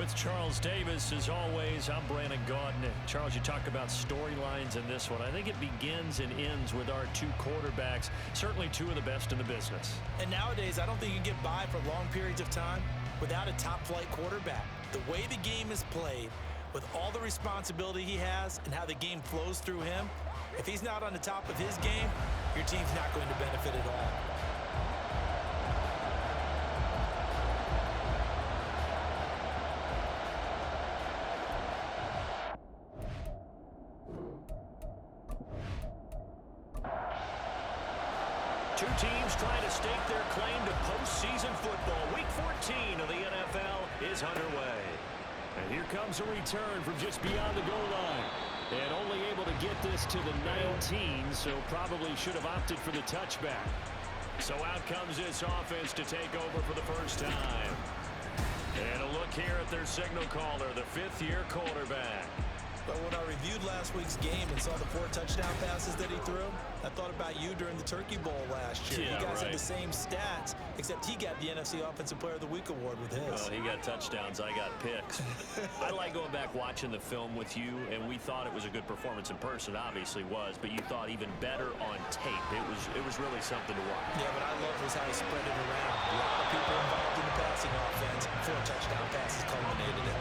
With Charles Davis, as always, I'm Brandon Gaudin. Charles, you talk about storylines in this one. I think it begins and ends with our two quarterbacks, certainly two of the best in the business. And nowadays, I don't think you can get by for long periods of time without a top-flight quarterback. The way the game is played, with all the responsibility he has and how the game flows through him, if he's not on the top of his game, your team's not going to benefit at all. Two teams trying to stake their claim to postseason football. Week 14 of the NFL is underway. And here comes a return from just beyond the goal line. And only able to get this to the 19, so probably should have opted for the touchback. So out comes this offense to take over for the first time. And a look here at their signal caller, the fifth-year quarterback. But when I reviewed last week's game and saw the 4 touchdown passes that he threw, I thought about you during the Turkey Bowl last year. Yeah, you guys right. had the same stats, except he got the NFC Offensive Player of the Week award with his. Well, he got touchdowns, I got picks. I like going back watching the film with you, and we thought it was a good performance in person. It obviously was, but you thought even better on tape. It was really something to watch. Yeah, but I loved was how he spread it around. A lot of people involved in the passing offense. 4 touchdown passes culminated it.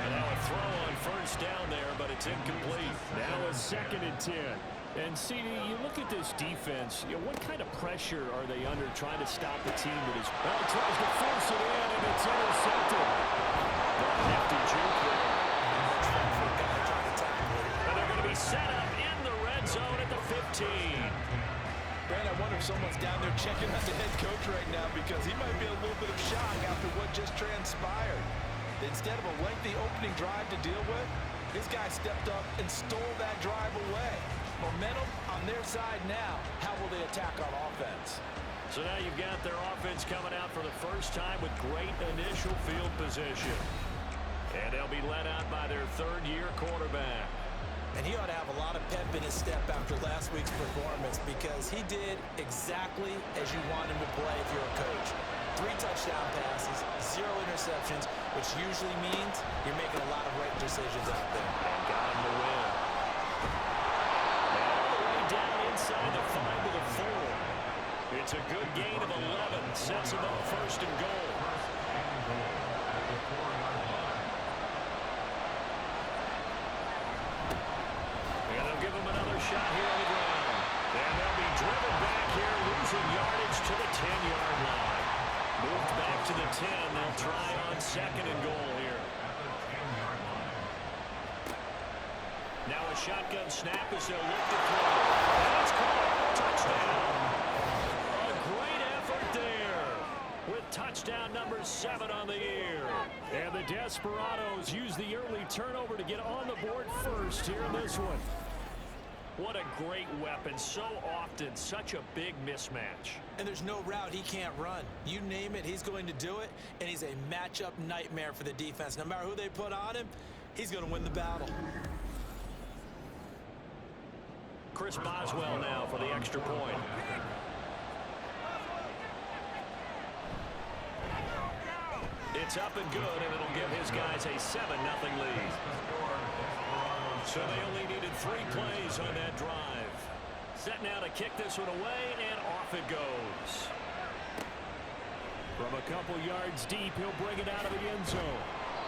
And now a throw on first down there, but it's incomplete. Now a 2nd and 10. And, CD, you look at this defense, what kind of pressure are they under trying to stop the team that is... Well, he tries to force it in, and it's intercepted. The hefty juke there. And they're going to be set up in the red zone at the 15. Brand, I wonder if someone's down there checking out the head coach right now because he might be in a little bit of shock after what just transpired. Instead of a lengthy opening drive to deal with, this guy stepped up and stole that drive away. Momentum on their side now. How will they attack on offense? So now you've got their offense coming out for the first time with great initial field position. And they'll be led out by their 3rd-year quarterback. And he ought to have a lot of pep in his step after last week's performance because he did exactly as you want him to play if you're a coach. 3 touchdown passes, 0 interceptions, which usually means you're making a lot of right decisions out there. And got him to win. And all the way down inside the 5 to the 4. It's a good gain of 11. Sets them up 1st and goal. And they'll give him another shot here on the ground. And they'll be driven back here, losing yardage to the 10-yard line. Moved back to the 10. They'll try on 2nd and goal here. Now a shotgun snap as they'll look to throw. And it's caught. Touchdown. A great effort there with touchdown number 7 on the year. And the Desperados use the early turnover to get on the board first here in this one. What a great weapon. So often, such a big mismatch. And there's no route he can't run. You name it, he's going to do it, and he's a matchup nightmare for the defense. No matter who they put on him, he's going to win the battle. Chris Boswell now for the extra point. It's up and good, and it'll give his guys a 7-0 lead. So they only needed 3 plays on that drive. Set now to kick this one away, and off it goes. From a couple yards deep, he'll bring it out of the end zone.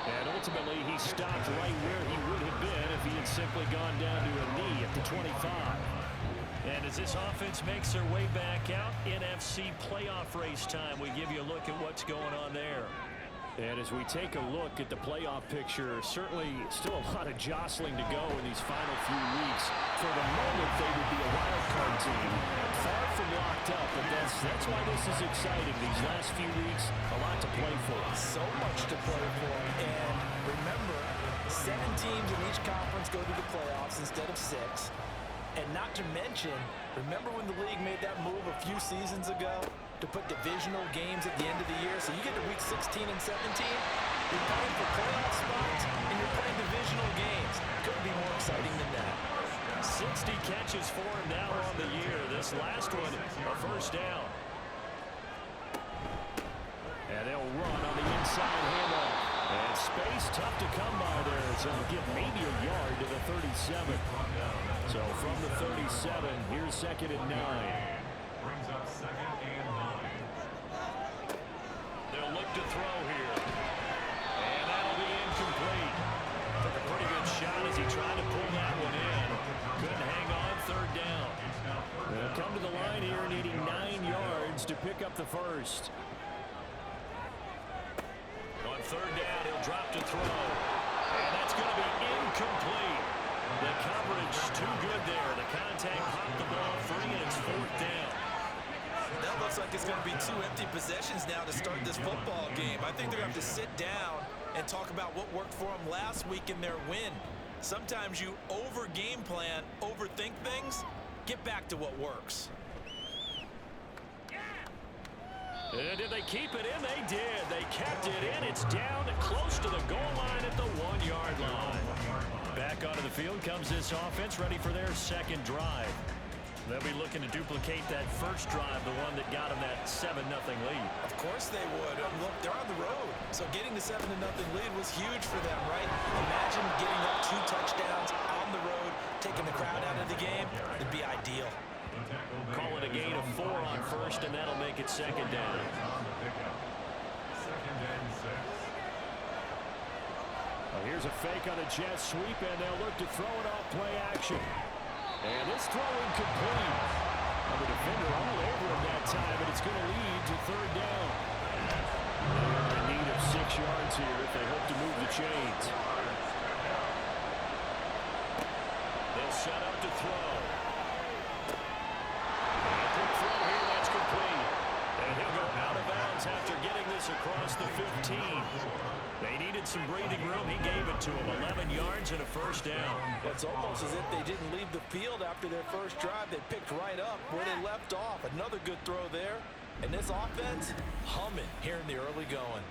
And ultimately, he stopped right where he would have been if he had simply gone down to a knee at the 25. And as this offense makes their way back out, NFC playoff race time, we give you a look at what's going on there. And as we take a look at the playoff picture, certainly still a lot of jostling to go in these final few weeks. For the moment, they would be a wild card team. Far from locked up, but that's why this is exciting. These last few weeks, a lot to play for. So much to play for. And remember, 7 teams in each conference go to the playoffs instead of 6. And not to mention, remember when the league made that move a few seasons ago to put divisional games at the end of the year? So you get to week 16 and 17, you're playing for playoff spots, and you're playing divisional games. Couldn't be more exciting than that. 60 catches for him now on the year. This last one, a first down. And they'll run on the inside handoff. And space tough to come by there. So he'll give maybe a yard to the 37. So from the 37, here's 2nd and 9. Brings up 2nd and 9. They'll look to throw here. And that'll be incomplete. Took a pretty good shot as he tried to pull that one in. Couldn't hang on, 3rd down. They'll come to the line here needing 9 yards to pick up the first. On 3rd down, he'll drop to throw. And that's going to be incomplete. The coverage too good there. The contact popped the ball free, and it's 4th down. That looks like it's going to be 2 empty possessions now to start this football game. I think they're going to have to sit down and talk about what worked for them last week in their win. Sometimes you over-game plan, overthink things. Get back to what works. Did they keep it in? They did. They kept it in. It's down close to the goal line at the 1-yard line. Back onto the field comes this offense, ready for their 2nd drive. They'll be looking to duplicate that first drive, the one that got them that 7-0 lead. Of course they would. Look, they're on the road. So getting the 7-0 lead was huge for them, right? Imagine getting up 2 touchdowns on the road, taking the crowd out of the game. It'd be ideal. Call it a gain of 4 on first, and that'll make it 2nd down. 2nd and 6. Well, here's a fake on a jet sweep, and they'll look to throw it off play action. And this throw incomplete. The defender all over him that time, and it's going to lead to 3rd down. They're in need of 6 yards here if they hope to move the chains. They'll set up to throw. After getting this across the 15. They needed some breathing room. He gave it to them. 11 yards and a 1st down. It's almost as if they didn't leave the field after their first drive. They picked right up where they left off. Another good throw there. And this offense, humming here in the early going.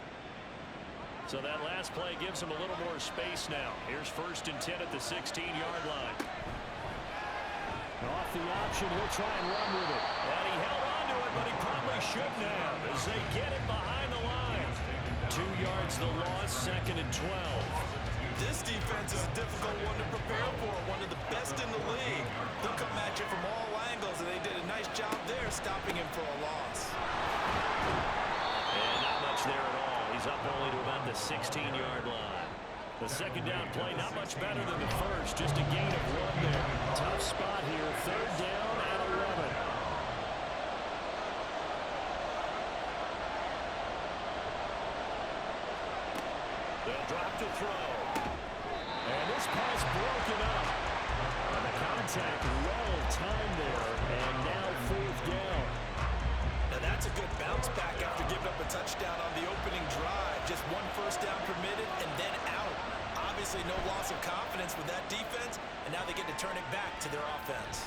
So that last play gives them a little more space now. Here's 1st and 10 at the 16-yard line. Off the option, he'll try and run with it. And he held on to it, but he probably shouldn't have as they get it behind the line. 2 yards the loss, 2nd and 12. This defense is a difficult one to prepare for, one of the best in the league. They'll come at you from all angles, and they did a nice job there stopping him for a loss. And not much there at all. He's up only to about the 16-yard line. The 2nd down play, not much better than the first, just a gain of 1 there. Tough spot here, 3rd down at 11. They'll drop to throw. And this pass broken up. And the contact well timed there, and now 4th down. Now that's a good bounce back after giving up a touchdown on the opening drive. Just 1 first down permitted and then out. Obviously no loss of confidence with that defense, and now they get to turn it back to their offense.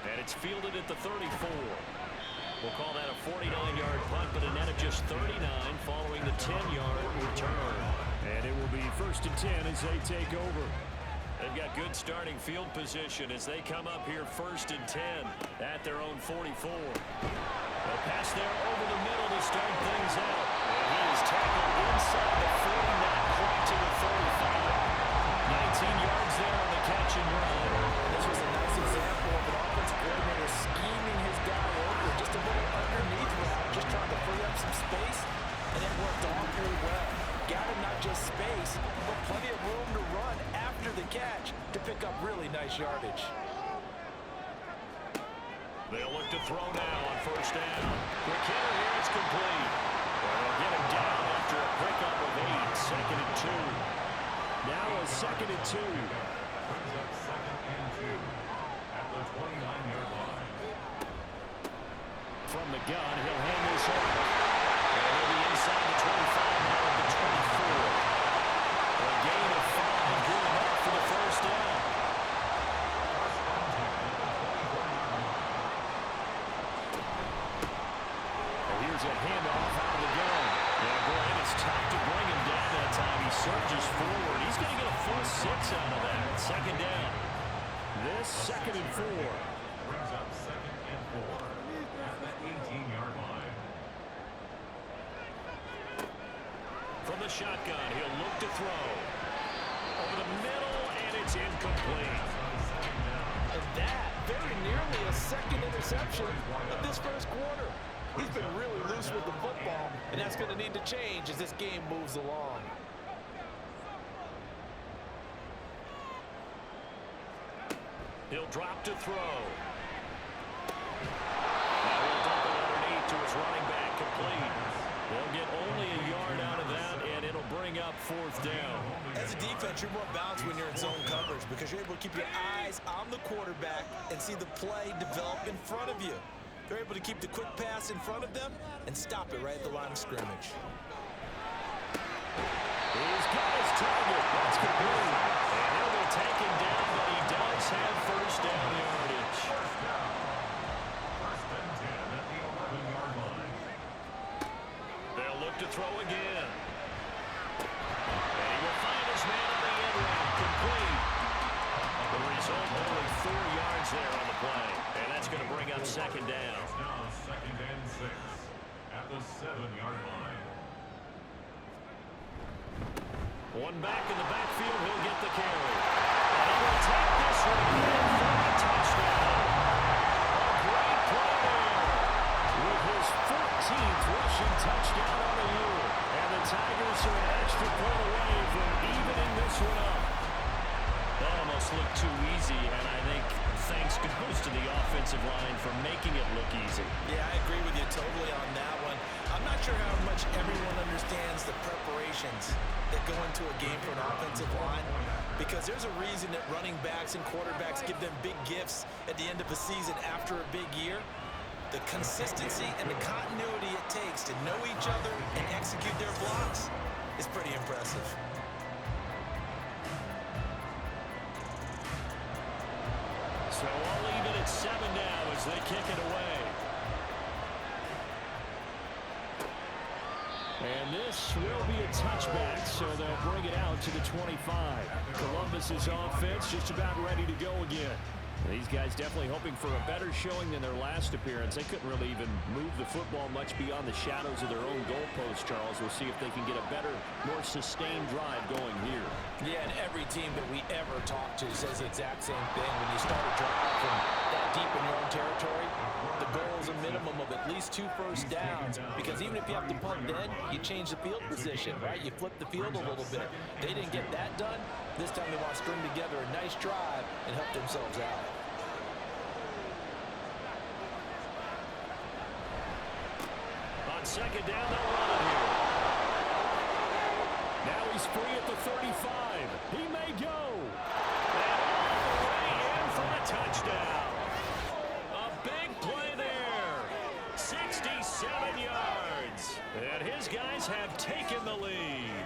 And it's fielded at the 34. We'll call that a 49-yard punt, but a net of just 39 following the 10-yard return. And it will be 1st and 10 as they take over. They've got good starting field position as they come up here 1st and 10 at their own 44. A pass there over the middle to start things out. And he is tackled inside the 40, not quite to the 35. 19 yards there on the catch and run. This was a nice example of an offensive coordinator scheming his guy over, just a little underneath route, just trying to free up some space, and it worked awfully well. Got him not just space, but plenty of room to run after the catch to pick up really nice yardage. They'll look to throw now on 1st down. Quick hitter here, it's complete. They'll get him down after a pickup of 8, 2nd and 2. Now a 2nd and 2. Brings up 2nd and 2 at the 29-yard line. From the gun, he'll hand this off. And he'll be inside the 25, now at the 24. A gain of 5, good enough for the 1st down. Here's a handoff out of the gun. Yeah, boy, and it's tough to bring him down that time. He surges forward. He's going to get a full 6 out of that. 2nd down. This 2nd and 4. Brings up 2nd and 4 at the 18-yard line. From the the shotgun. He'll look to throw. Over the middle, and it's incomplete. And that very nearly a second interception of this first quarter. He's been really loose with the football, and that's going to need to change as this game moves along. He'll drop to throw. Now he'll dump it underneath to his running back, complete. They'll get only a yard out of that, and it'll bring up fourth down. As a defense, you're more balanced when you're in zone coverage because you're able to keep your eyes on the quarterback and see the play develop in front of you. They're able to keep the quick pass in front of them and stop it right at the line of scrimmage. He's got his target. That's complete. And he'll be taken down, but he does have first down yardage. First and 10 at the 11-yard line. They'll look to throw again. And he will find his man in the end round, complete. The result, only 4 yards there on the play. And that's going to bring up second down. Now second and 6 at the 7-yard line. One back in the backfield, he'll get the carry. And he will take this one in for a touchdown. A great play there with his 14th rushing touchdown on the year. And the Tigers are an extra point away from evening this one up. That almost looked too easy, and I think thanks goes to the offensive line for making it look easy. Yeah, I agree with you totally on that one. I'm not sure how much everyone understands the preparations that go into a game for an offensive line, because there's a reason that running backs and quarterbacks give them big gifts at the end of a season after a big year. The consistency and the continuity it takes to know each other and execute their blocks is pretty impressive. So I'll leave it at 7 now as they kick it away. And this will be a touchback, so they'll bring it out to the 25. Columbus's offense just about ready to go again. These guys definitely hoping for a better showing than their last appearance. They couldn't really even move the football much beyond the shadows of their own goalposts, Charles. We'll see if they can get a better, more sustained drive going here. Yeah, and every team that we ever talk to says the exact same thing. When you start a drive from that deep in your own territory, the goal is a minimum of at least 2 first downs, because even if you have to punt then, you change the field position, right? You flip the field a little bit. They didn't get that done. This time they want to string together a nice drive and help themselves out. On second down, they'll run it here. Now he's free at the 35. He may go. And all the way in for a touchdown. A big play there. 67 yards. And his guys have taken the lead.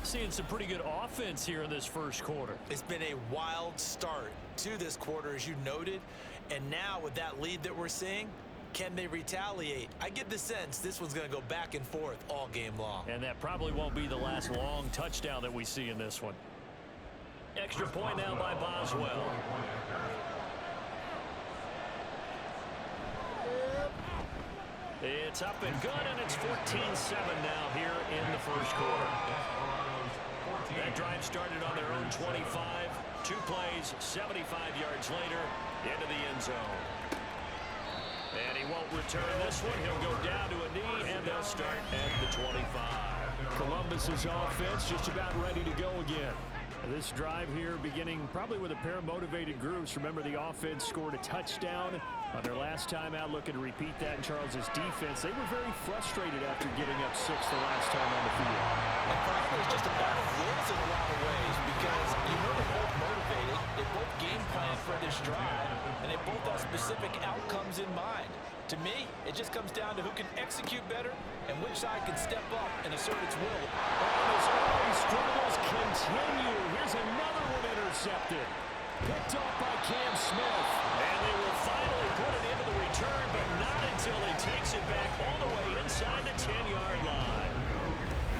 Seeing some pretty good offense here in this first quarter. It's been a wild start to this quarter, as you noted. And now with that lead that we're seeing, can they retaliate? I get the sense this one's going to go back and forth all game long. And that probably won't be the last long touchdown that we see in this one. Extra point now by Boswell. It's up and good, and it's 14-7 now here in the first quarter. That drive started on their own 25. 2 plays, 75 yards later, into the end zone. And he won't return this one. He'll go down to a knee, and they'll start at the 25. Columbus's offense just about ready to go again. This drive here beginning probably with a pair of motivated groups. Remember, the offense scored a touchdown on their last time out. Looking to repeat that in Charles's defense. They were very frustrated after giving up 6 the last time on the field. And for me, it's just a battle of wills in a lot of ways, because you know they're both motivated. They both game plan for this drive, and they both have specific outcomes in mind. To me, it just comes down to who can execute better and which side can step up and assert its will. And his early struggles continue. Here's another one intercepted. Picked off by Cam Smith. And they will finally put it into the return, but not until he takes it back all the way inside the 10-yard line.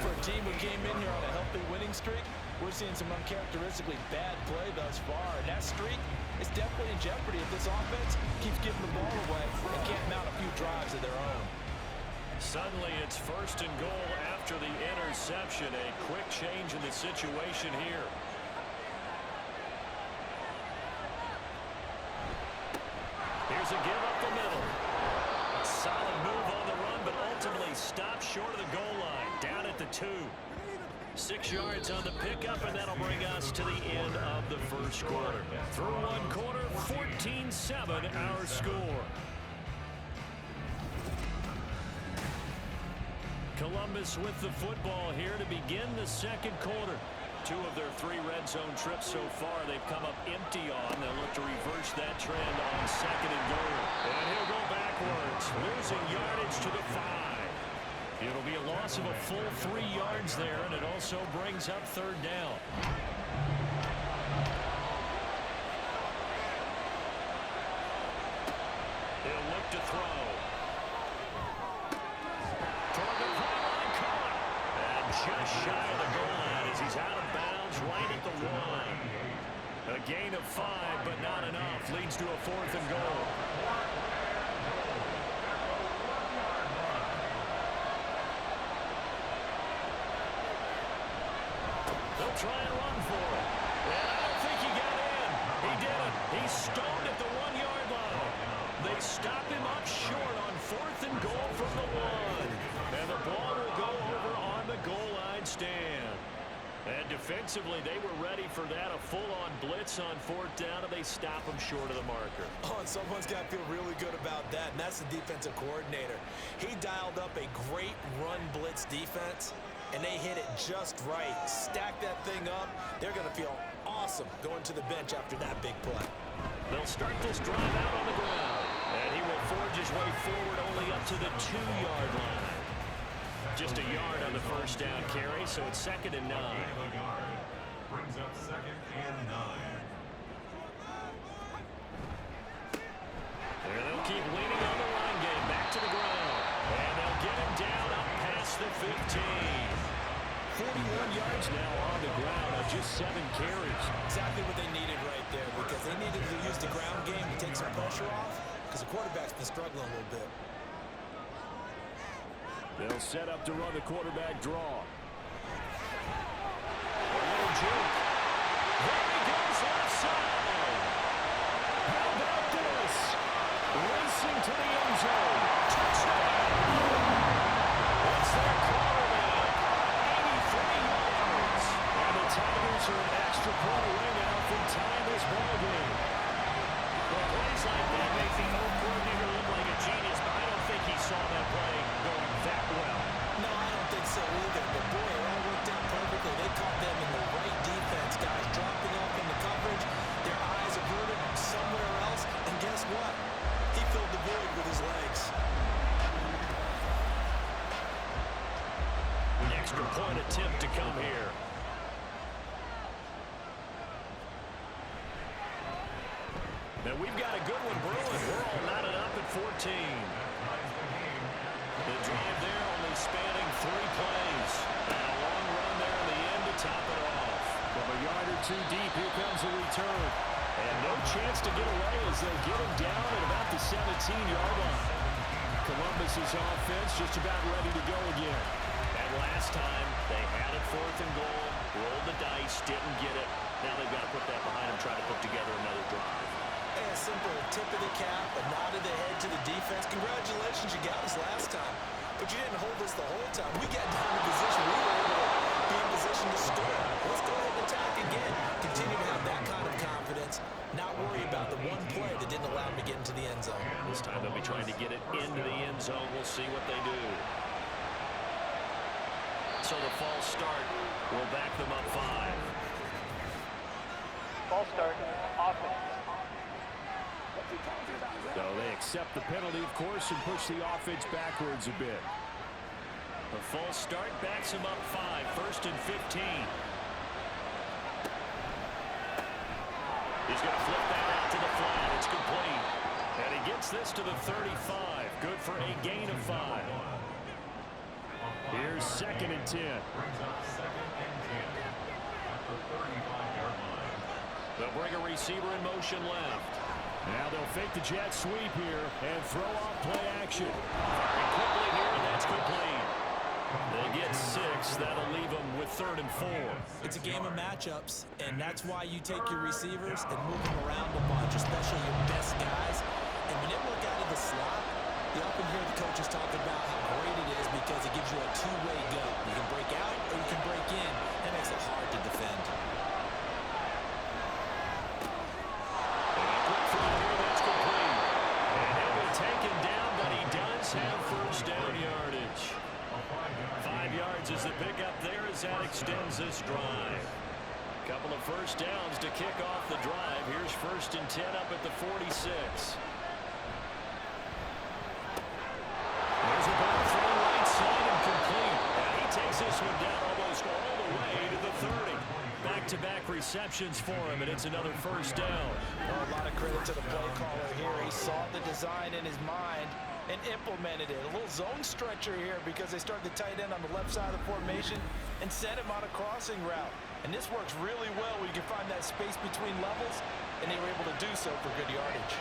For a team who came in here on a healthy winning streak, we're seeing some uncharacteristically bad play thus far. And that streak is definitely in jeopardy if this offense keeps giving the ball away and can't mount a few drives of their own. Suddenly, it's first and goal after the interception. A quick change in the situation here. Here's a give up the middle. Solid move on the run, but ultimately stopped short of the goal line. Down at the 2. 6 yards on the pickup, and that'll bring us to the end of the first quarter. Through one quarter, 14-7 our score. Columbus with the football here to begin the second quarter. 2 of their 3 red zone trips so far they've come up empty on. They'll look to reverse that trend on second and goal. And he'll go backwards, losing yardage to the 5. It'll be a loss of a full 3 yards there, and it also brings up third down. He'll look to throw. Just shy of the goal line as he's out of bounds right at the 1. A gain of 5, but not enough. Leads to a 4th and goal. They'll try and run for it. And I don't think he got in. He didn't. He's stoned at the 1-yard line. They stop him up short on 4th and goal from the 1. And the ball will go over on the goal line stand. And defensively, they were ready for that. A full-on blitz on 4th down, and they stop him short of the marker. Oh, and someone's got to feel really good about that, and that's the defensive coordinator. He dialed up a great run blitz defense, and they hit it just right. Stack that thing up. They're going to feel awesome going to the bench after that big play. They'll start this drive out on the ground, and he will forge his way forward only up to the 2-yard line. Just a yard on the first down carry, so it's 2nd and 9. Brings up 2nd and 9. And they'll keep leaning on the line game. Back to the ground. And they'll get him down up past the 15. 41 yards now on the ground on just 7 carries. Exactly what they needed right there, because they needed to use the ground game to take some pressure off, because the quarterback's been struggling a little bit. They'll set up to run the quarterback draw. A little juke. There he goes left side. How about this? Racing to the end zone. Touchdown. That's their quarterback. 83 yards. And the Tigers are an extra point away now from tying this ball game. Well, plays like that make the old coordinator look like a genius, but I don't think he saw that play going that well. No, I don't think so either, but boy, it all worked out perfectly. They caught them in the right defense, guys dropping off in the coverage. Their eyes averted somewhere else, and guess what? He filled the void with his legs. An extra point attempt to come here. Now we've got a good one brewing. We're all knotted up at 14. The drive there only spanning 3 plays. And a long run there in the end to top it off. From a yard or 2 deep, here comes the return. And no chance to get away as they'll get him down at about the 17-yard line. Columbus's offense just about ready to go again. And last time, they had it 4th and goal, rolled the dice, didn't get it. Now they've got to put that behind them, try to put together another drive. Hey, a simple tip of the cap, a nod of the head to the defense. Congratulations, you got us last time. But you didn't hold us the whole time. We got down in position. We were able to be in position to score. Let's go ahead and attack again. Continue to have that kind of confidence. Not worry about the one play that didn't allow them to get into the end zone. This time they'll be trying to get it into the end zone. We'll see what they do. So the false start will back them up 5. False start, offense. So they accept the penalty, of course, and push the offense backwards a bit. A false start backs him up 5, 1st and 15. He's going to flip that out to the flat. It's complete. And he gets this to the 35. Good for a gain of 5. Here's 2nd and 10. They'll bring a receiver in motion left. Now they'll fake the jet sweep here and throw off play action. And quickly here, and that's complete. They get 6. That'll leave them with 3rd and 4. It's a game of matchups, and that's why you take your receivers and move them around a bunch, especially your best guys. And when they work out of the slot, you often hear the coaches talk about how great it is because it gives you a two-way go. You can break out or you can break in. That makes it hard to defend. Taken down, but he does have first down yardage. 5 yards is the pickup there as that extends this drive. Couple of first downs to kick off the drive. Here's 1st and 10 up at the 46. There's a ball from the right side and complete. And he takes this one down almost all the way to the 30. Back-to-back receptions for him, and it's another first down. A lot of credit to the play caller here. He saw the design in his mind and implemented it. A little zone stretcher here because they started the tight end on the left side of the formation and sent him on a crossing route. And this works really well when you can find that space between levels, and they were able to do so for good yardage.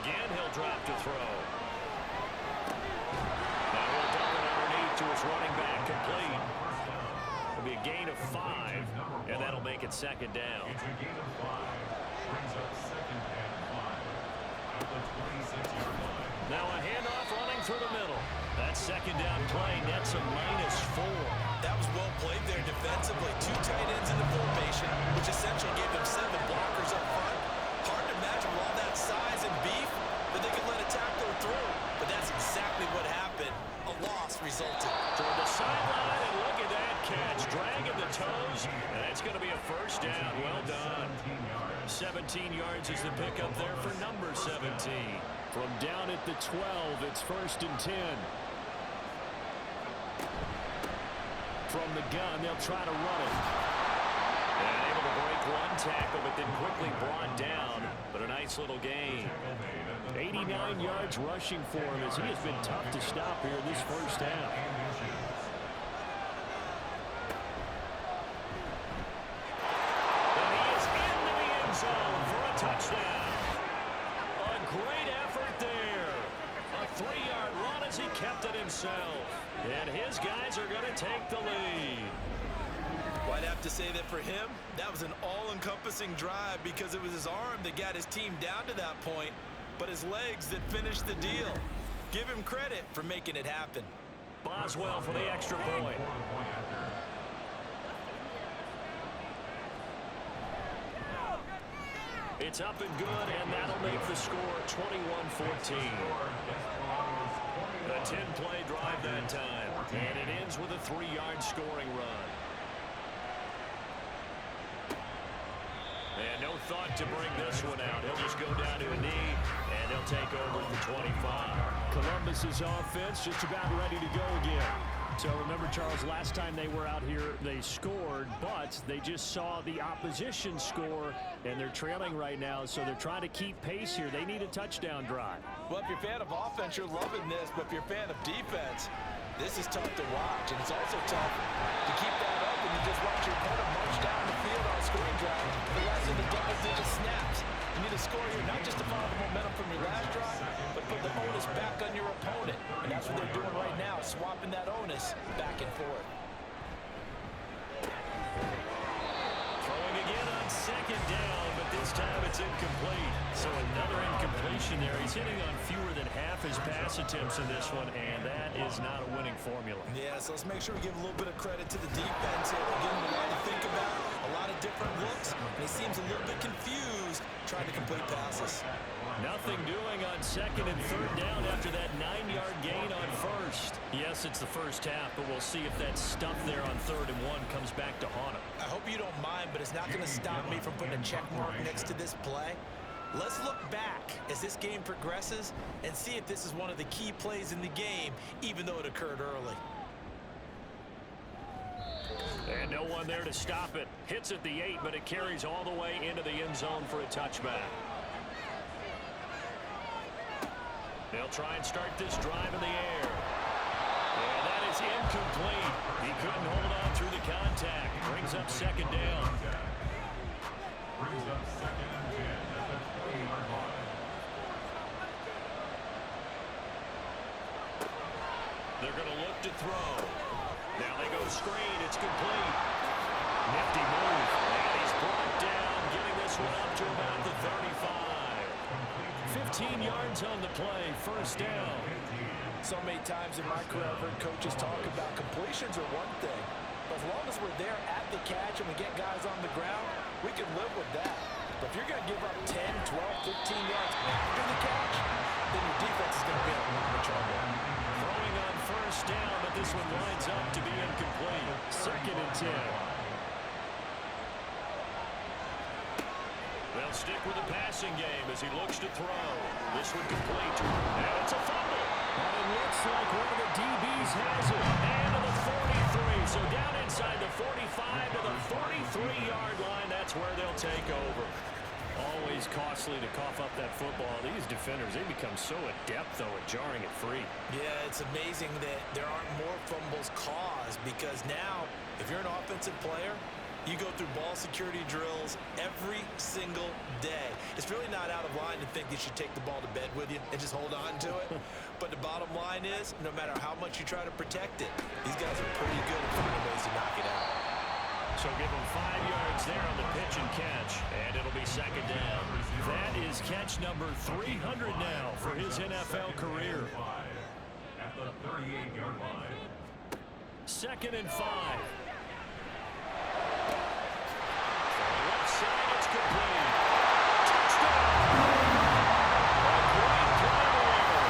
Again, he'll drop to throw. Now he'll dump it underneath to his running back, complete. It'll be a gain of 5, and that'll make it 2nd down. It's a gain of 5. Brings up 2nd and 5 at the 26-yard line. Now a handoff running through the middle. That 2nd down play nets a -4. That was well played there defensively. 2 tight ends in the formation, which essentially gave them 7 blockers up front. Hard to imagine with all that size and beef that they could let a tackler through. But that's exactly what happened. A loss resulted. Toward the sideline, and look at that catch. Dragging the toes, and it's going to be a first down. Well done. 17 yards is the pickup there for number 17. From down at the 12, it's 1st and 10. From the gun, they'll try to run it. And able to break one tackle, but then quickly brought down. But a nice little gain. 89 yards rushing for him as he has been tough to stop here this first half. And he is into the end zone for a touchdown. A great effort there. A 3-yard run as he kept it himself. And his guys are going to take the lead. Well, I'd have to say that for him, that was an all-encompassing drive because it was his arm that got his team down to that point, but his legs that finished the deal. Give him credit for making it happen. Boswell for the extra point. It's up and good, and that'll make the score 21-14. A 10-play drive that time, and it ends with a 3-yard scoring run. And no thought to bring this one out. He'll just go down to a knee, and they'll take over at the 25. Columbus's offense just about ready to go again. So remember, Charles, last time they were out here, they scored, but they just saw the opposition score, and they're trailing right now, so they're trying to keep pace here. They need a touchdown drive. Well, if you're a fan of offense, you're loving this, but if you're a fan of defense, this is tough to watch, and it's also tough to keep that up when you just watch your opponent march down the field on a scoring drive for less than the double-digit snaps. You need to score here, not just to follow the momentum from your last drive, but put the onus back on your opponent. And that's what they're doing right now, swapping that onus back and forth. Throwing again on 2nd down, but this time it's incomplete. So another incompletion there. He's hitting on fewer than half his pass attempts in this one, and that is not a winning formula. Yeah, so let's make sure we give a little bit of credit to the defense here. We're giving him a lot to think about, a lot of different looks, and he seems a little bit confused trying to complete passes. Nothing doing on 2nd and 3rd down after that 9-yard gain on 1st. Yes, it's the first half, but we'll see if that stuff there on 3rd and 1 comes back to haunt him. I hope you don't mind, but it's not going to stop me from putting a check mark next to this play. Let's look back as this game progresses and see if this is one of the key plays in the game, even though it occurred early. And no one there to stop it. Hits at the 8, but it carries all the way into the end zone for a touchback. They'll try and start this drive in the air. And that is incomplete. He couldn't hold on through the contact. Brings up second down. Brings up second and 10 at the 20-yard line. They're going to look to throw. Now they go screen. It's complete. Nifty move. And he's brought down, getting this one up to about the 35. 15 yards on the play. First down. So many times in my career, I've heard coaches talk about completions are one thing. But as long as we're there at the catch and we get guys on the ground, we can live with that. But if you're going to give up 10, 12, 15 yards after the catch, then your defense is going to be in a lot of trouble. Throwing on first down, but this one lines up to be incomplete. Second and 10. They'll stick with the passing game as he looks to throw. This one complete. And it's a fumble. And it looks like one of the DBs has it. And to the 43. So down inside the 45 to the 43-yard line. That's where they'll take over. Always costly to cough up that football. These defenders, they become so adept, though, at jarring it free. Yeah, it's amazing that there aren't more fumbles caused because now, if you're an offensive player, you go through ball security drills every single day. It's really not out of line to think you should take the ball to bed with you and just hold on to it. But the bottom line is, no matter how much you try to protect it, these guys are pretty good at finding ways to knock it out. So give him 5 yards there on the pitch and catch, and it'll be second down. That is catch number 300 now for his NFL career. At the 38-yard line. Second and 5. Left side, it's complete. Touchdown! A great play there.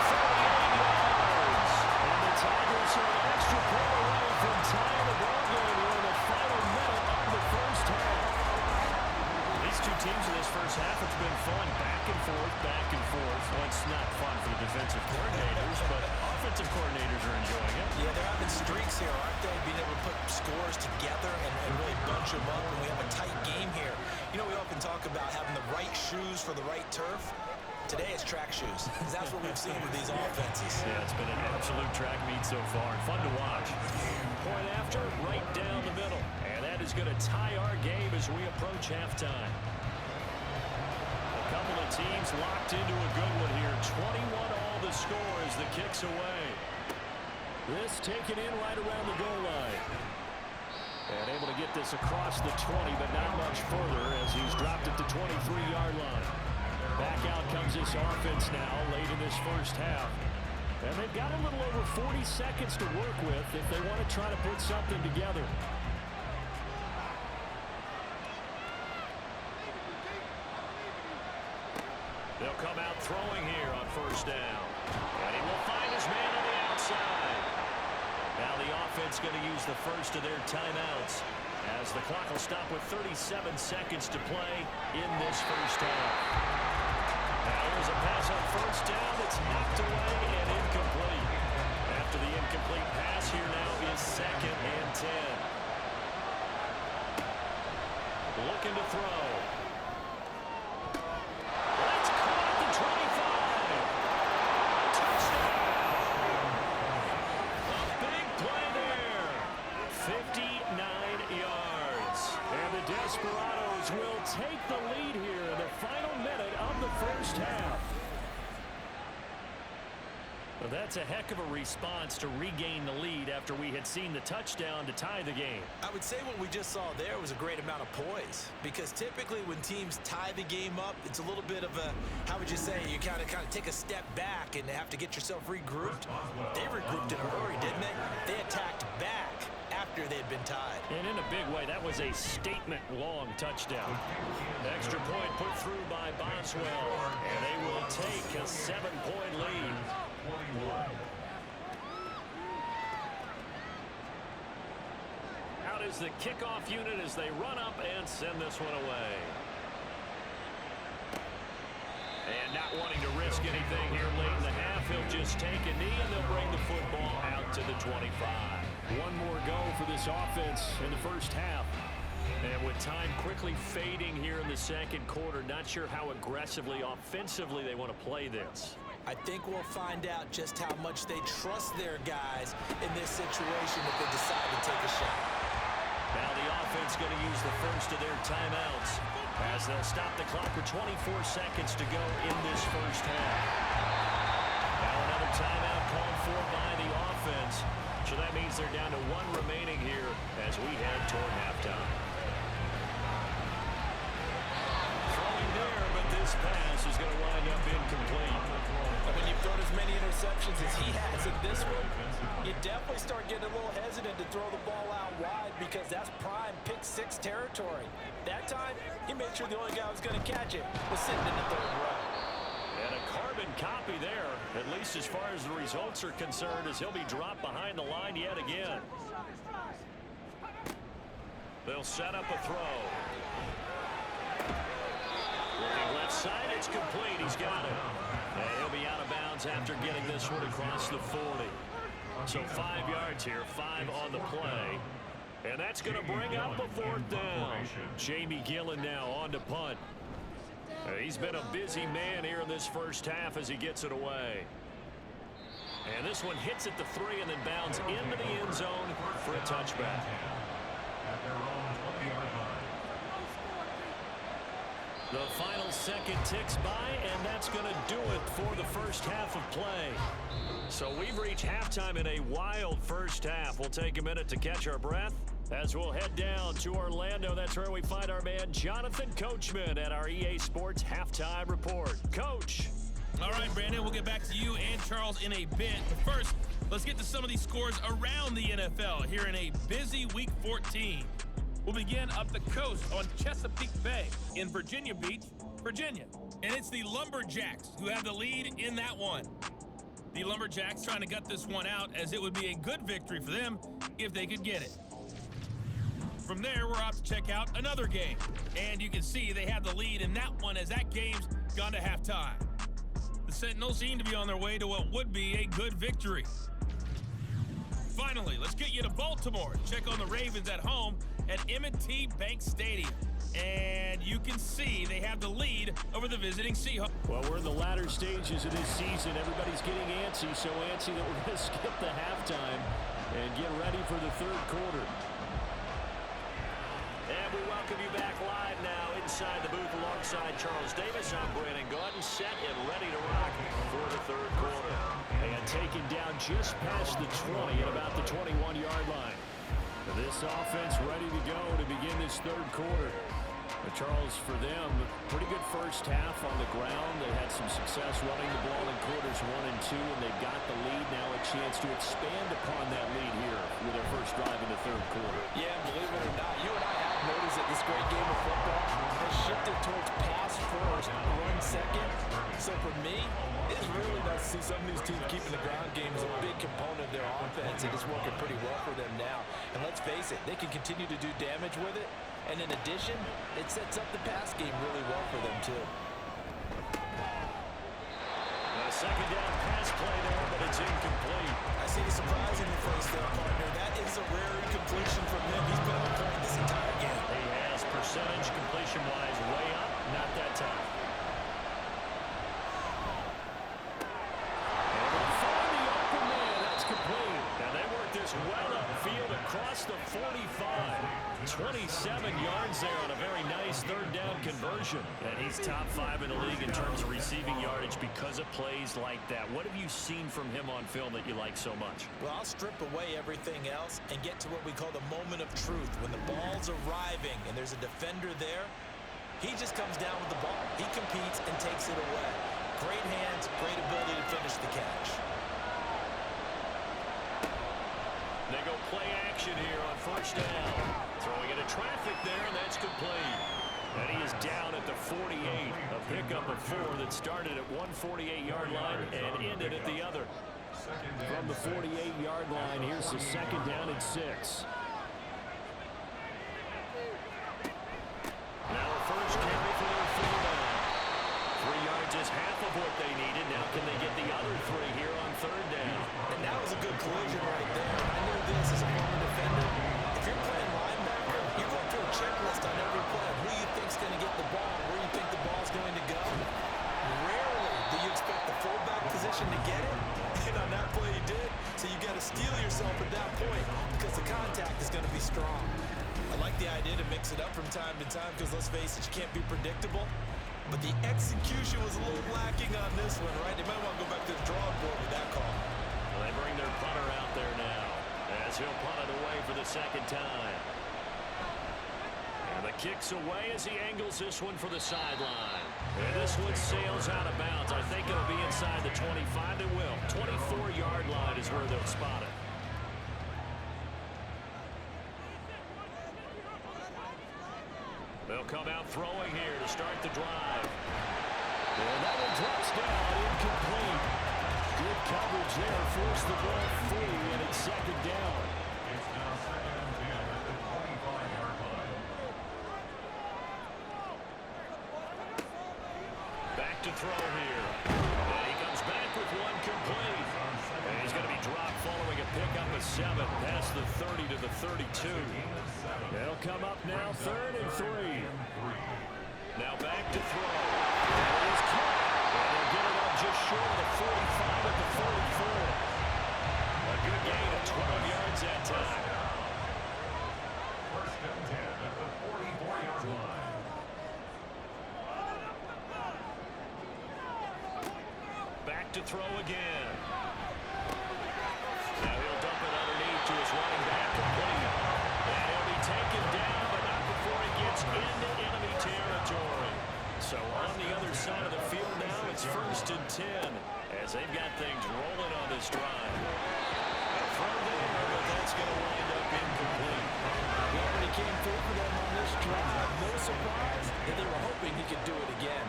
48 yards. And the Tigers are an extra point away from tying the ball game here in the final minute of the first half. These two teams in this first half, it's been fun. Back and forth, back and forth. Well, it's not fun for the defensive coordinators, but offensive coordinators are enjoying it. Yeah, they're having streaks here, aren't they? Being able to put scores together and really bunch them up, and we have a tight game here. You know, we often talk about having the right shoes for the right turf. Today it's track shoes, because that's what we've seen with these offenses. Yeah, it's been an absolute track meet so far. Fun to watch. Point after, right down the middle. And that is going to tie our game as we approach halftime. A couple of teams locked into a good one here. 21-all the score as the kick's away. This taken in right around the goal line. And able to get this across the 20, but not much further as he's dropped it to 23-yard line. Back out comes this offense now late in this first half. And they've got a little over 40 seconds to work with if they want to try to put something together. They'll come out throwing here on first down. And he will find his man on the outside. Now the offense going to use the first of their timeouts as the clock will stop with 37 seconds to play in this first half. Now here's a pass on first down. It's knocked away and incomplete. After the incomplete pass, here now is second and 10. Looking to throw. That's caught at the 25. Touchdown. A big play there. 59 yards. And the Desperados will take the lead here in the final minute of the first half. Well, that's a heck of a response to regain the lead after we had seen the touchdown to tie the game. I would say what we just saw there was a great amount of poise, because typically when teams tie the game up, it's a little bit of a, how would you say, you kind of take a step back and have to get yourself regrouped. They regrouped in a hurry, didn't they? They attacked back after they had been tied. And in a big way, that was a statement-long touchdown. Extra point put through by Boswell, and they will take a 7-point lead. Out is the kickoff unit as they run up and send this one away. And not wanting to risk anything here late in the half, he'll just take a knee and they'll bring the football out to the 25. One more go for this offense in the first half. And with time quickly fading here in the second quarter, not sure how aggressively, offensively they want to play this. I think we'll find out just how much they trust their guys in this situation if they decide to take a shot. Now the offense going to use the first of their timeouts as they'll stop the clock with 24 seconds to go in this first half. Now another timeout called for by the offense. So that means they're down to one remaining here as we head toward halftime. Throwing there, but this pass is going to wind up incomplete. And when you've thrown as many interceptions as he has in this one, you definitely start getting a little hesitant to throw the ball out wide because that's prime pick six territory. That time, he made sure the only guy who was going to catch it was sitting in the third row. And a carbon copy there, at least as far as the results are concerned, as he'll be dropped behind the line yet again. They'll set up a throw. Looking left side, it's complete. He's got it. And he'll be out of bounds after getting this one across the 40. So 5 yards here, 5 on the play. And that's going to bring up a fourth down. Jamie Gillen now on to punt. He's been a busy man here in this first half as he gets it away. And this one hits at the 3 and then bounds into the end zone for a touchback. The final second ticks by, and that's going to do it for the first half of play. So we've reached halftime in a wild first half. We'll take a minute to catch our breath as we'll head down to Orlando. That's where we find our man Jonathan Coachman at our EA Sports Halftime Report. Coach. All right, Brandon, we'll get back to you and Charles in a bit. But first, let's get to some of these scores around the NFL here in a busy Week 14. We'll begin up the coast on Chesapeake Bay in Virginia Beach, Virginia. And it's the Lumberjacks who have the lead in that one. The Lumberjacks trying to gut this one out as it would be a good victory for them if they could get it. From there, we're off to check out another game. And you can see they have the lead in that one as that game's gone to halftime. The Sentinels seem to be on their way to what would be a good victory. Finally, let's get you to Baltimore. Check on the Ravens at home at M&T Bank Stadium. And you can see they have the lead over the visiting Seahawks. Well, we're in the latter stages of this season. Everybody's getting antsy, so antsy that we're going to skip the halftime and get ready for the third quarter. And we welcome you back live now inside the booth alongside Charles Davis. I'm Brandon Gordon, set and ready to rock for the third quarter. And taken down just past the 20 at about the 21-yard line. This offense ready to go to begin this third quarter. Charles, for them, pretty good first half on the ground. They had some success running the ball in quarters 1 and 2, and they've got the lead. Now a chance to expand upon that lead here with their first drive in the third quarter. Yeah, believe it or not, you and I have noticed that this great game of football has shifted towards pass first, run second. So for me, it's really nice to see some of these teams keeping the ground game as a big component of their offense, and it's working pretty well for them now. And let's face it, they can continue to do damage with it. And in addition, it sets up the pass game really well for them, too. A second down pass play there, but it's incomplete. I see the surprise in your face there, partner. That is a rare incompletion from him. He's been on point this entire game. He has percentage completion-wise way up, not that time. And they'll find the open man. That's complete. Now they work this well upfield across the 45. 27 yards there on a very nice third down conversion. And he's top 5 in the league in terms of receiving yardage because of plays like that. What have you seen from him on film that you like so much? Well, I'll strip away everything else and get to what we call the moment of truth. When the ball's arriving and there's a defender there, he just comes down with the ball. He competes and takes it away. Great hands, great ability to finish the catch. They go play action here on first down. Throwing into traffic there, and that's complete. And he is down at the 48. A pickup of 4 that started at one 48-yard line and ended at the other. From the 48-yard line, here's the second down and 6. Now a first carry for their full down. 3 yards is half of what they needed. Now can they get the other 3 here on third down? And that was a good collision right there. I knew this as a former defender. If you're playing linebacker, you're going through a checklist on every play. Who you think's going to get the ball, where you think the ball's going to go. Rarely do you expect the fullback position up from time to time because, let's face it, you can't be predictable. But the execution was a little lacking on this one, right? They might want to go back to the drawing board with that call. Well, they bring their punter out there now as he'll punt it away for the second time. And the kick's away as he angles this one for the sideline. And this one sails out of bounds. I think it'll be inside the 25. It will. 24-yard line is where they'll spot it. They'll come out throwing here to start the drive. And that one drops down, incomplete. Good coverage there, forced the ball free, and it's second down. It's now second and 10 at the 25-yard line. Back to throw here. And he comes back with one complete. And he's going to be dropped following a pickup of 7 past the 30 to the 32. They'll come up now, 3rd and 3. Now back to throw. That is caught. And they'll get it up just short of the 45 at the 44. A good gain of 12 yards that time. First and 10 at the 44-yard line. Back to throw again. Now he'll dump it underneath to his running back complete. And he'll be taken down, but not before he gets into enemy territory. So on the other side of the field now, it's 1st and 10 as they've got things rolling on this drive. A throw there, but that's going to wind up incomplete. Well, when he came through for them on this drive, no surprise that they were hoping he could do it again.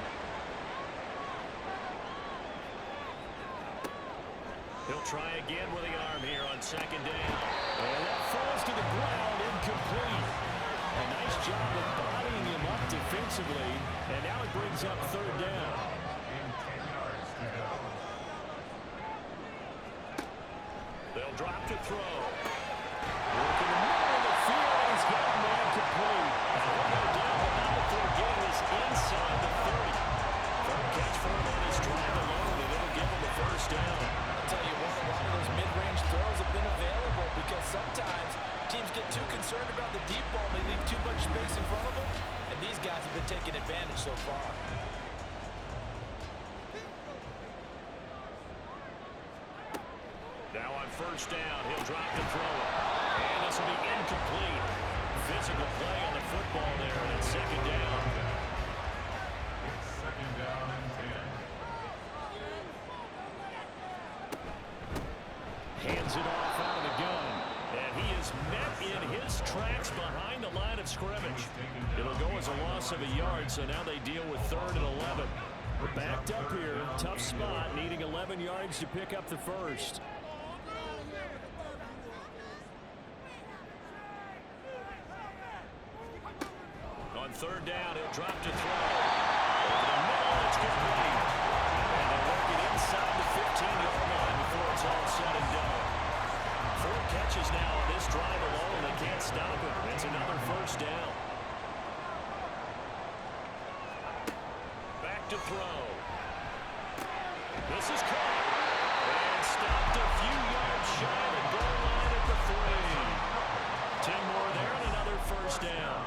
He'll try again with the arm here on 2nd down. And that falls to the ground, incomplete. A nice job of bodying him up defensively. And now it brings up 3rd down. In 10 yards to go. They'll drop to throw. Working the middle of the field, and he's got him incomplete. One more down, but not before getting this inside the 30. 3rd catch for him on his drive alone, and it'll give him the 1st down. I'll tell you what, a lot of those mid-range throws have been available because sometimes teams get too concerned about the deep ball and they leave too much space in front of them, and these guys have been taking advantage so far. Now on 1st down, he'll drop to throw it. And this will be incomplete. Physical play on the football there, and it's 2nd down. It's 2nd down and 10. Hands it off out of the gun. And he is met in his tracks behind the line of scrimmage. It'll go as a loss of a yard, so now they deal with 3rd and 11. Backed up here, tough spot, needing 11 yards to pick up the 1st. On 3rd down, he'll drop to throw. Over the middle, it's complete. And they'll work it inside the 15-yard line before it's all said and done. 4 catches now on this drive alone. They can't stop it. It's another 1st down. Back to throw. This is caught. And stopped a few yards shy of the goal line at the 3. 10 more there and another 1st down.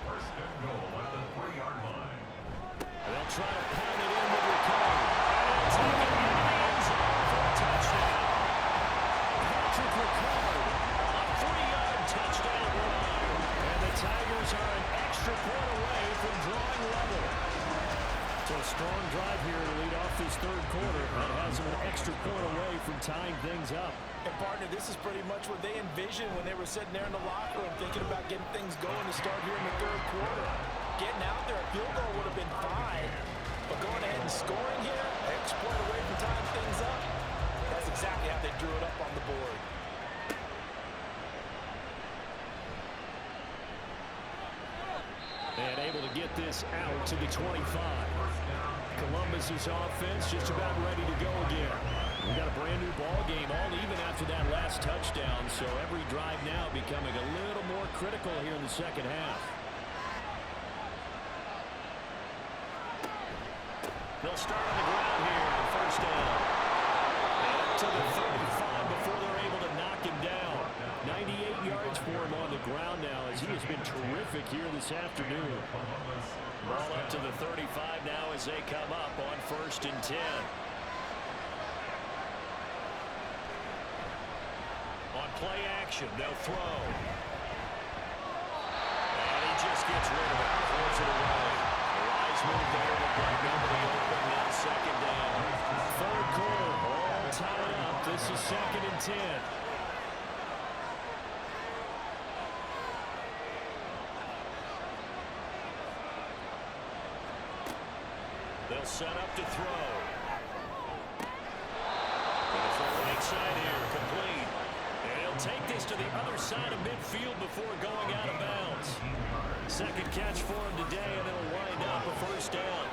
First and goal at the 3-yard line. They'll try to pound it in with recovery. And take it into the end zone for a touchdown. Patrick Ricard, a 3-yard touchdown run. And the Tigers are an extra point away from drawing level. So a strong drive here to lead off this 3rd quarter. That has them an extra point away from tying things up. And partner, this is pretty much what they envisioned when they were sitting there in the locker room thinking about getting things going to start here in the 3rd quarter. Getting out there, a field goal would have been fine. But going ahead and scoring here, extra point away from tying things up, that's exactly how they drew it up on the board. And able to get this out to the 25. Columbus's offense just about ready to go again. We got a brand new ball game, all even after that last touchdown, so every drive now becoming a little more critical here in the 2nd half. They'll start on the ground here on 1st down. And up to the 35 before they're able to knock him down. 98 yards for him on the ground now as He has been terrific here this afternoon. Ball up to the 35 now as they come up on 1st and 10. On play action, they'll throw. And he just gets rid of it. Throws it away. A wise move there to break nobody open. Now 2nd down. 3rd quarter, all tied up. This is 2nd and 10. They'll set up to throw. And it's on the right side here, complete. And he'll take this to the other side of midfield before going out of bounds. 2nd catch for him today, and it'll wind up a 1st down.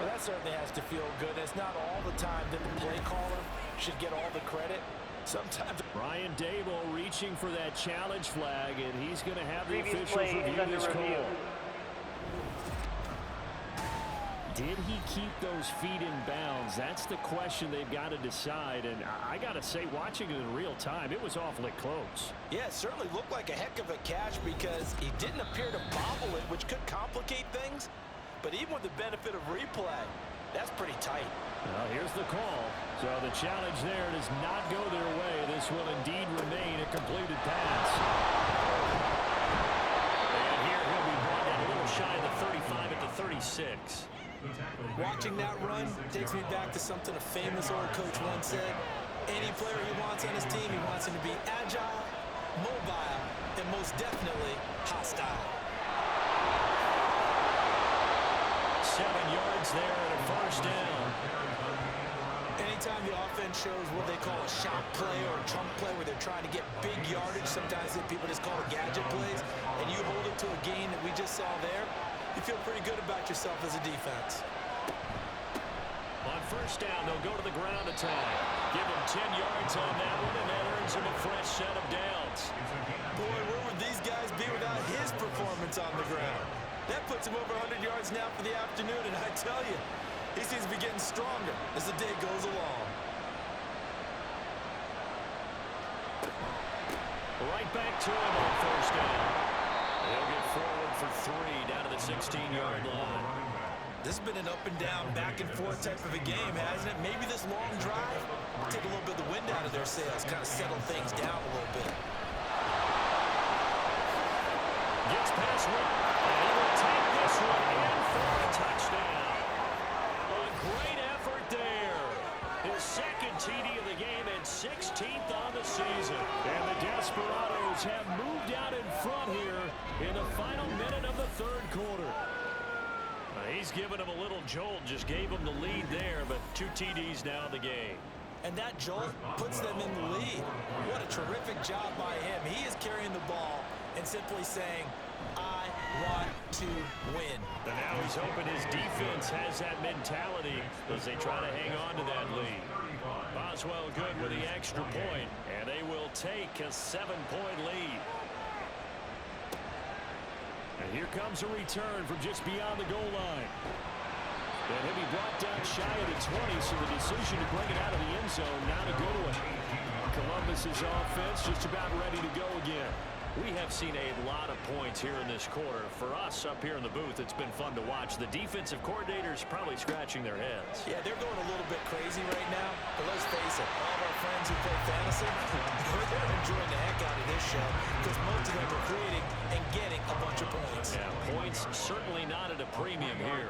Well, that certainly has to feel good. It's not all the time that the play caller should get all the credit. Sometimes Brian Dable reaching for that challenge flag, and he's going to have the Previous officials play is review under this review. call. Did he keep those feet in bounds? That's the question they've got to decide. And I got to say, watching it in real time, it was awfully close. Yeah, it certainly looked like a heck of a catch because he didn't appear to bobble it, which could complicate things. But even with the benefit of replay, that's pretty tight. Well, here's the call. So the challenge there does not go their way. This will indeed remain a completed pass. And here he'll be brought down a little shy of the 35 at the 36. Watching that run takes me back to something a famous old coach once said. Any player he wants on his team, he wants him to be agile, mobile, and most definitely hostile. 7 yards there and a 1st down. Anytime the offense shows what they call a shot play or a trunk play where they're trying to get big yardage, sometimes people just call it gadget plays, and you hold it to a gain that we just saw there, you feel pretty good about yourself as a defense. On 1st down, they'll go to the ground attack. Give him 10 yards on that one, and that earns him a fresh set of downs. Boy, where would these guys be without his performance on the ground? That puts him over 100 yards now for the afternoon, and I tell you, he seems to be getting stronger as the day goes along. Right back to him on 1st down. He'll get forward for 3 down to the 16-yard line. This has been an up-and-down, back-and-forth type of a game, hasn't it? Maybe this long drive will take a little bit of the wind out of their sails, kind of settle things down a little bit. Gets past one, and he will take this one in for a touchdown. A great effort there. His 2nd TD of the game and 16th on the season. And the Desperados have moved out in front here in the final minute of the 3rd quarter. He's given him a little jolt, just gave him the lead there, but 2 TDs now in the game. And that jolt puts them in the lead. What a terrific job by him. He is carrying the ball and simply saying, I want to win. And now he's hoping his defense has that mentality as they try to hang on to that lead. Boswell good with the extra point, and they will take a 7-point lead. And here comes a return from just beyond the goal line. And he'll be brought down shy of the 20, so the decision to bring it out of the end zone, now to go to it. Columbus's offense just about ready to go again. We have seen a lot of points here in this quarter. For us up here in the booth, it's been fun to watch. The defensive coordinators probably scratching their heads. Yeah, they're going a little bit crazy right now. But let's face it, all of our friends who play fantasy, they're enjoying the heck out of this show because most of them are creating and getting a bunch of points. Yeah, points certainly not at a premium here.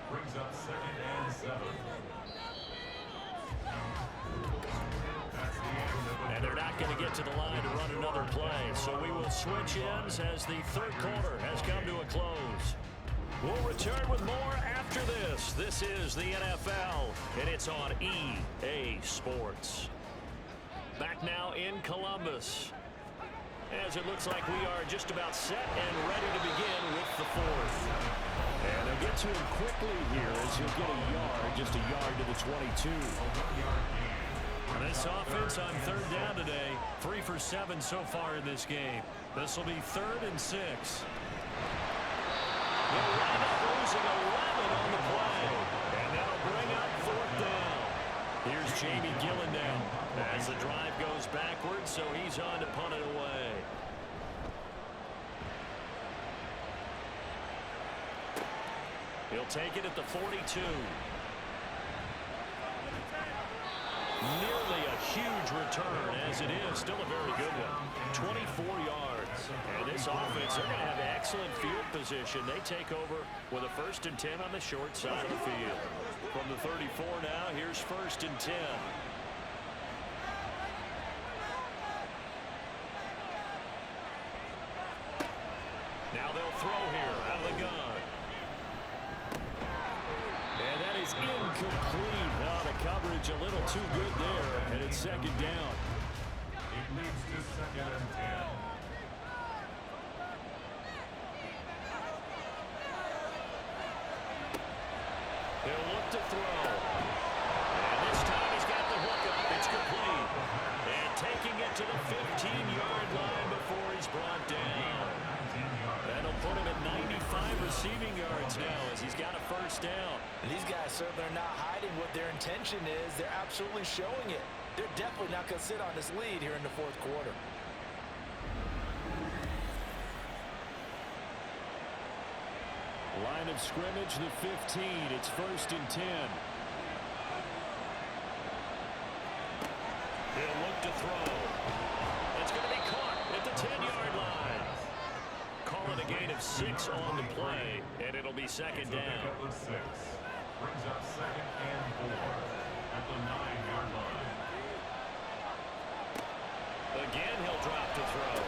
Brings up 2nd and 7. And they're not going to get to the line to run another play. So we will switch ends as the 3rd quarter has come to a close. We'll return with more after this. This is the NFL, and it's on EA Sports. Back now in Columbus, as it looks like we are just about set and ready to begin with the 4th. And they'll get to him quickly here as he'll get a yard, just a yard to the 22. This offense on 3rd down today, 3 for 7 so far in this game. This will be 3rd and 6. They'll wind up losing 11 on the play, and that'll bring up 4th down. Here's Jamie Gillen as the drive goes backwards, so he's on to punt it away. He'll take it at the 42. Nearly a huge return, as it is. Still a very good one. 24 yards. And this offense, they're going to have excellent field position. They take over with a 1st and 10 on the short side of the field. From the 34 now, here's 1st and 10. Now they'll throw here out of the gun. And that is incomplete. Oh, the coverage a little too good there, and it's 2nd down. It leads to 2nd and 10. He'll look to throw. And this time he's got the hook up. It's complete. And taking it to the 15-yard line before he's brought down. That'll put him at 95 receiving yards now as he's got a 1st down. And these guys certainly are not hiding what their intention is. They're absolutely showing it. They're definitely not going to sit on this lead here in the 4th quarter. Line of scrimmage, the 15. It's 1st and 10. He'll look to throw. It's going to be caught at the 10-yard line. Call it a gain of 6 on the play, and it'll be 2nd down. Of 6. Brings up 2nd and 4 at the 9-yard line. Again, he'll drop to throw.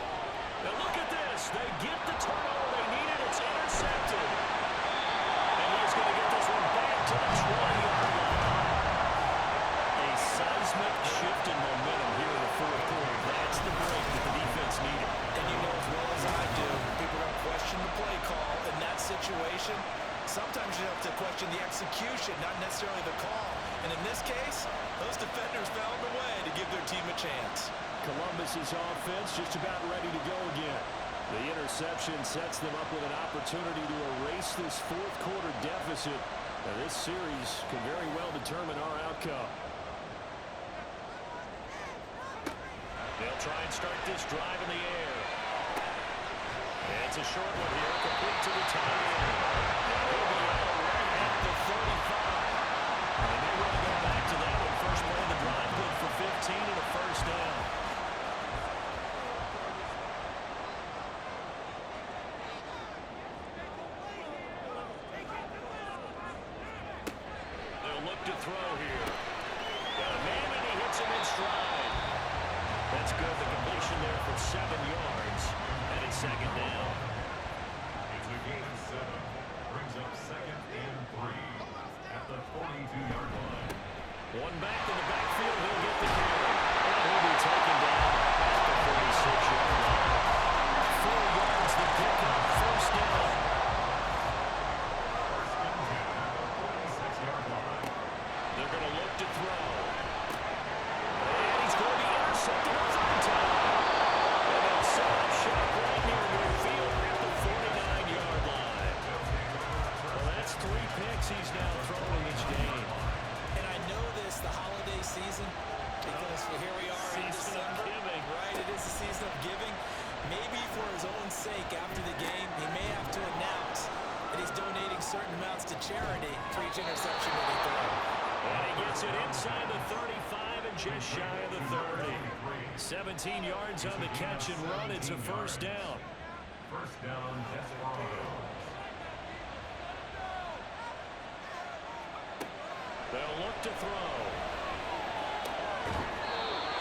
Now look at this. They get the turnover they needed. It's intercepted. And he's going to get this one back to the 20-yard line. A seismic shift in momentum here in the 4th quarter. That's the break that the defense needed. And you know as well as I do, people don't question the play call in that situation. Sometimes you have to question the execution, not necessarily the call. And in this case, those defenders found a way to give their team a chance. Columbus's offense just about ready to go again. The interception sets them up with an opportunity to erase this 4th quarter deficit. Now, this series could very well determine our outcome. They'll try and start this drive in the air. And it's a short one here, complete to the tight end. He'll be out right at the 35. And they will go back to that one. First play of the drive, good for 15 and a 1st down. To throw here. Got a man and he hits him in stride. That's good. The completion there for 7 yards. And it's 2nd down. It's a gain of 7. Brings up 2nd and 3 at the 42-yard line. One back in the backfield. He'll get the carry. And he'll be taken down at the 46-yard line. 4 yards the pickup. 1st down. They're going to look to throw. And he's going to be intercepted on time. And they'll set up shop right near midfield at the 49-yard line. Well, that's 3 picks he's now thrown in this game. And I know this, the holiday season, because here we are in December. Right, it is the season of giving. Maybe for his own sake after the game, he may have to announce that he's donating certain amounts to charity for each interception that he throws. And he gets it inside the 35 and just shy of the 30. 17 yards on the catch and run. It's a 1st down. 1st down, Desperado. They'll look to throw.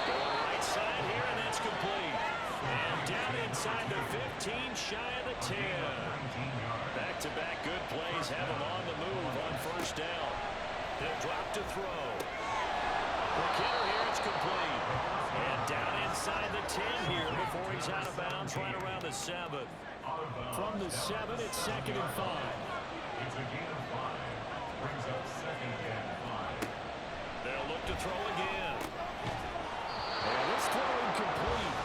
Going right side here, and that's complete. And down inside the 15, shy of the 10. Back-to-back good plays have him on the move on 1st down. He'll drop to throw. The kicker here, it's complete. And down inside the 10 here before he's out of bounds right around the 7. From the 7, it's 2nd and 5. It's a gain of 5. Brings up 2nd and 5. They'll look to throw again. And this throw incomplete.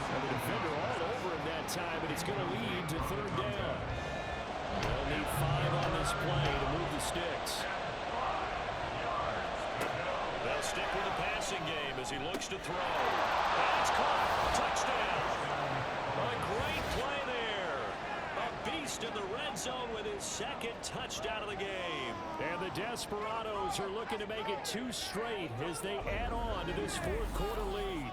And the defender all over him that time, and it's going to lead to 3rd down. They'll need 5 on this play to move the sticks. They'll stick with the passing game as he looks to throw. That's caught. Touchdown. A great play there. A beast placed in the red zone with his second touchdown of the game. And the Desperados are looking to make it 2 straight as they add on to this fourth quarter lead.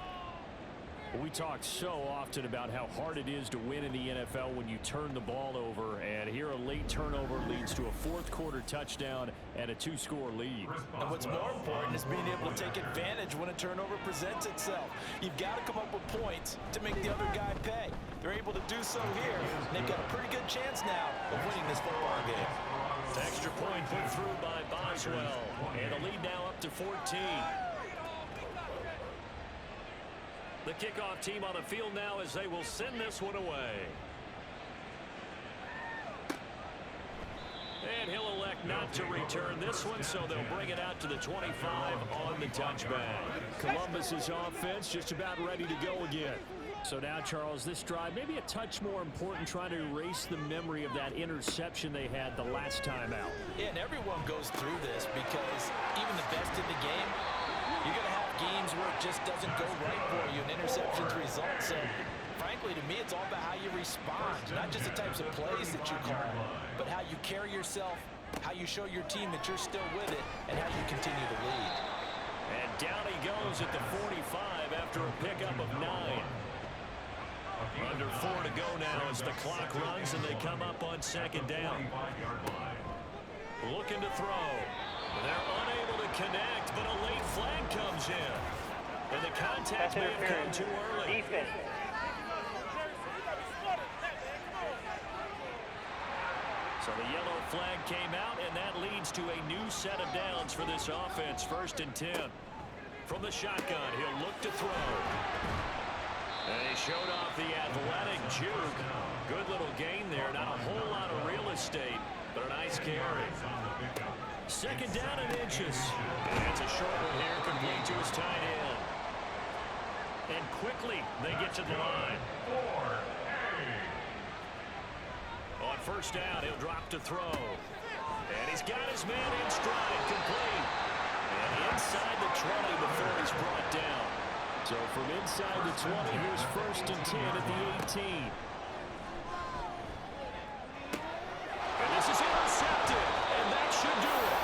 We talk so often about how hard it is to win in the NFL when you turn the ball over, and here a late turnover leads to a fourth quarter touchdown and a 2-score lead. And what's more important is being able to take advantage when a turnover presents itself. You've got to come up with points to make the other guy pay. They're able to do so here, and they've got a pretty good chance now of winning this football game. Extra point put through by Boswell, and the lead now up to 14. The kickoff team on the field now as they will send this one away. And he'll elect not to return this one, so they'll bring it out to the 25 on the touchback. Columbus's offense just about ready to go again. So now, Charles, this drive maybe a touch more important, trying to erase the memory of that interception they had the last time out. Yeah, and everyone goes through this because even the best in the game, you're going to have games where it just doesn't go right for you and interceptions result. So, frankly, to me, it's all about how you respond. Not just the types of plays that you call, but how you carry yourself, how you show your team that you're still with it, and how you continue to lead. And down he goes at the 45 after a pickup of 9. Under 4 to go now as the clock runs and they come up on second down. Looking to throw. They're unable to connect, but a late flag comes in. And the contact may have come too early. Defense. So the yellow flag came out, and that leads to a new set of downs for this offense. 1st and 10. From the shotgun, he'll look to throw. And he showed off the athletic juke. Good little gain there. Not a whole lot of real estate, but a nice carry. Second down and inches. And it's a short one here, complete to his tight end. And quickly, they get to the line. On 1st down, he'll drop to throw. And he's got his man in stride, complete. And inside the 20 before he's brought down. So from inside the 20, here's 1st and 10 at the 18. And this is intercepted, and that should do it.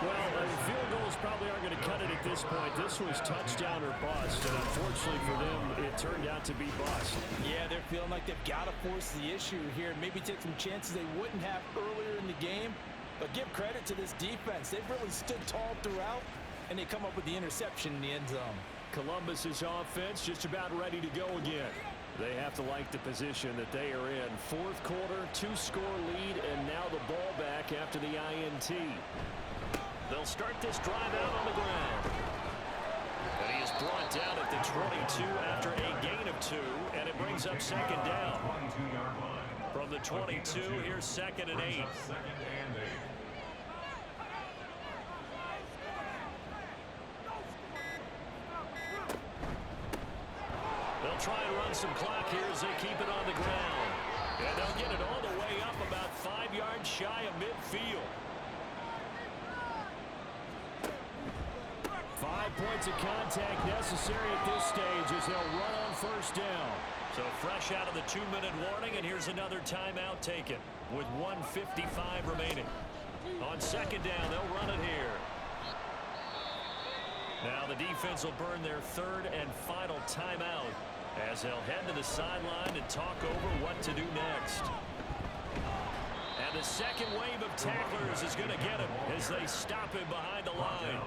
Well, field goals probably aren't going to cut it at this point. This was touchdown or bust, and unfortunately for them, it turned out to be bust. Yeah, they're feeling like they've got to force the issue here and maybe take some chances they wouldn't have earlier in the game. But give credit to this defense. They've really stood tall throughout, and they come up with the interception in the end zone. Columbus's offense just about ready to go again. They have to like the position that they are in. 4th quarter, 2-score lead, and now the ball back after the INT. They'll start this drive out on the ground. And he is brought down at the 22 after a gain of 2, and it brings up second down. From the 22, here's 2nd and 8. They'll try and run some clock here as they keep it on the ground. And they'll get it all the way up about 5 yards shy of midfield. 5 points of contact necessary at this stage as they'll run on 1st down. So fresh out of the 2-minute warning, and here's another timeout taken with 1:55 remaining. On 2nd down, they'll run it here. Now the defense will burn their 3rd and final timeout as they'll head to the sideline and talk over what to do next. And the second wave of tacklers is going to get him as they stop him behind the line.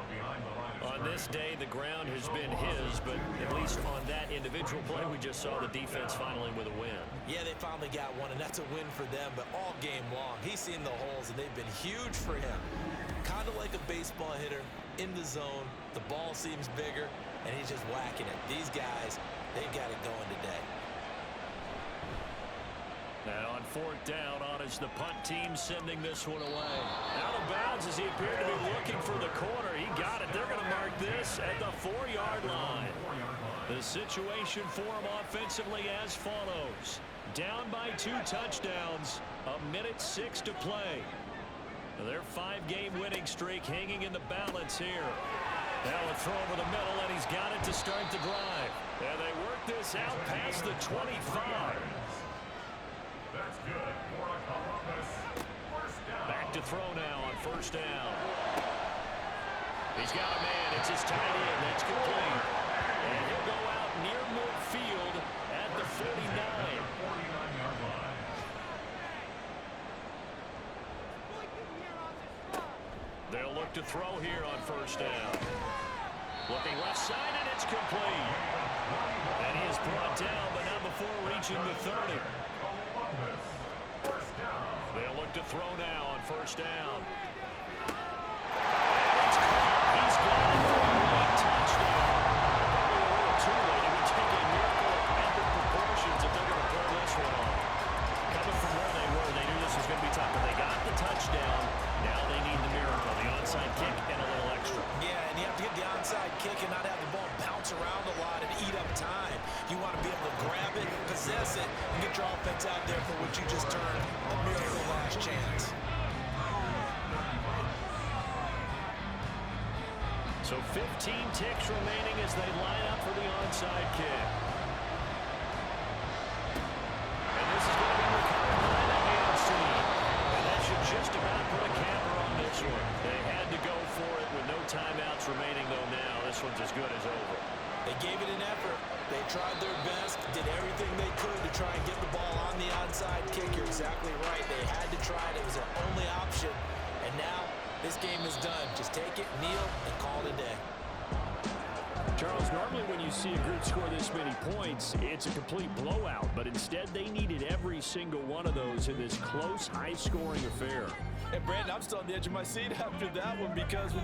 On this day, the ground has been his, but at least on that individual play, we just saw the defense finally with a win. Yeah, they finally got one, and that's a win for them, but all game long, he's seen the holes, and they've been huge for him. Kind of like a baseball hitter in the zone. The ball seems bigger, and he's just whacking it. These guys, they got it going today. Now on 4th down, on is the punt team sending this one away. Out of bounds as he appeared to be looking for the corner. He got it. They're going to mark this at the 4-yard line. The situation for him offensively as follows. Down by 2 touchdowns, 1:06 to play. Their 5-game winning streak hanging in the balance here. Now a throw over the middle, and he's got it to start the drive. And they work work this out past the 25. That's good for a Columbus first down. Back to throw now on first down. He's got a man. It's his tight end. That's complete. And he'll go out near midfield at the 49. 49-yard line. They'll look to throw here on first down. Looking left side, and it's complete. And he is brought down, but not before reaching the 30. Columbus first down. They'll look to throw now on first down. And it's caught. He's got it for a late touchdown. Probably a little too late. It would take a miracle of epic proportions if they're going to pull this one off. Coming from where they were, they knew this was going to be tough, but they got the touchdown. Now they need the miracle, the onside kick and a little extra. Yeah, and you have to get the onside kick and not have the ball bounce around a lot and eat up time. You want to be able to grab it, possess it, and get your offense out there for what you just termed a miracle last chance. So 15 ticks remaining as they line up for the onside kick. And this is going to be recovered by the hands team. And that should just about put a capper on this one. They had to go for it with no timeouts remaining, though now this one's as good as over. They gave it an effort. They tried their best, did everything they could to try and get the ball on the onside kick. You're exactly right. They had to try it. It was their only option. And now this game is done. Just take it, kneel, and call it a day. Charles, normally when you see a group score this many points, it's a complete blowout. But instead, they needed every single one of those in this close, high-scoring affair. Hey, Brandon, I'm still on the edge of my seat after that one because